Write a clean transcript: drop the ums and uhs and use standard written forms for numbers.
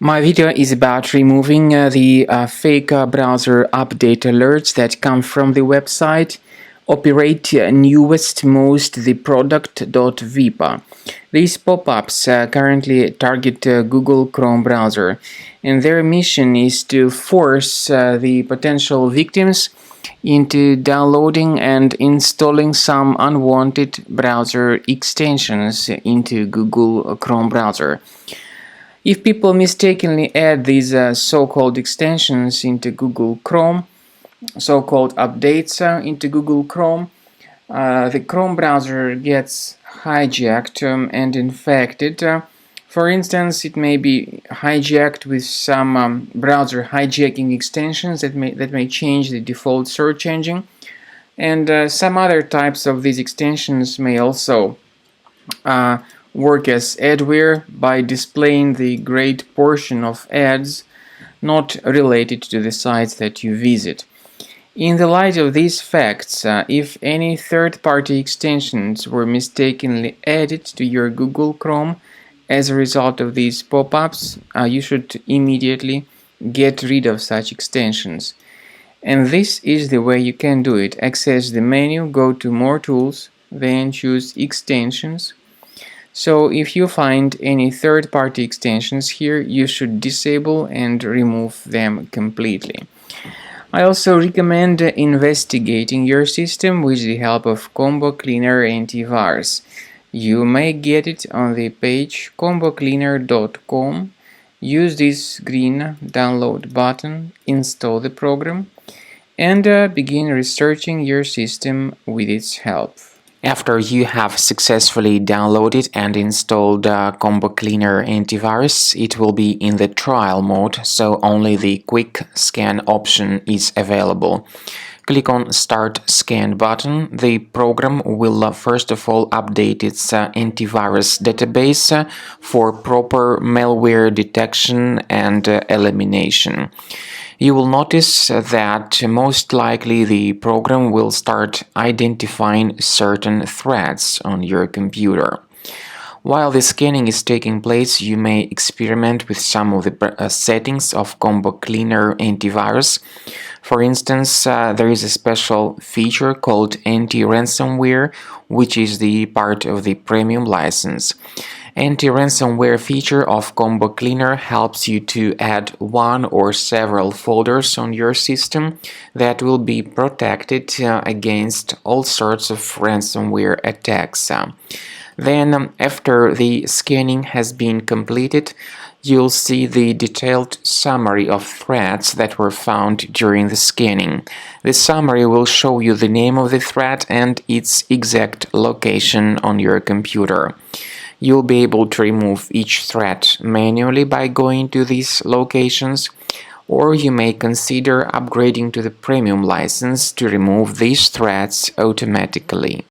My video is about removing the fake browser update alerts that come from the website Operatenewestmosttheproduct.vip. These pop-ups currently target Google Chrome browser, and their mission is to force the potential victims into downloading and installing some unwanted browser extensions into Google Chrome browser. If people mistakenly add these so-called extensions into Google Chrome, so-called updates into Google Chrome, the Chrome browser gets hijacked and infected. For instance, it may be hijacked with some browser hijacking extensions that may change the default search engine, and some other types of these extensions may also work as adware by displaying the great portion of ads not related to the sites that you visit. In the light of these facts, if any third-party extensions were mistakenly added to your Google Chrome as a result of these pop-ups, you should immediately get rid of such extensions. And this is the way you can do it. Access the menu, go to More Tools, then choose Extensions. So if you find any third-party extensions here, you should disable and remove them completely. I also recommend investigating your system with the help of Combo Cleaner Antivirus. You may get it on the page combocleaner.com. Use this green download button, install the program, and begin researching your system with its help. After you have successfully downloaded and installed Combo Cleaner Antivirus, it will be in the trial mode, so only the quick scan option is available. Click on Start Scan button. The program will first of all update its antivirus database for proper malware detection and elimination. You will notice that most likely the program will start identifying certain threats on your computer. While the scanning is taking place, you may experiment with some of the settings of Combo Cleaner Antivirus. For instance, there is a special feature called Anti-Ransomware, which is the part of the premium license. Anti-ransomware feature of Combo Cleaner helps you to add one or several folders on your system that will be protected against all sorts of ransomware attacks. Then, after the scanning has been completed, you'll see the detailed summary of threats that were found during the scanning. The summary will show you the name of the threat and its exact location on your computer. You'll be able to remove each threat manually by going to these locations, or you may consider upgrading to the premium license to remove these threats automatically.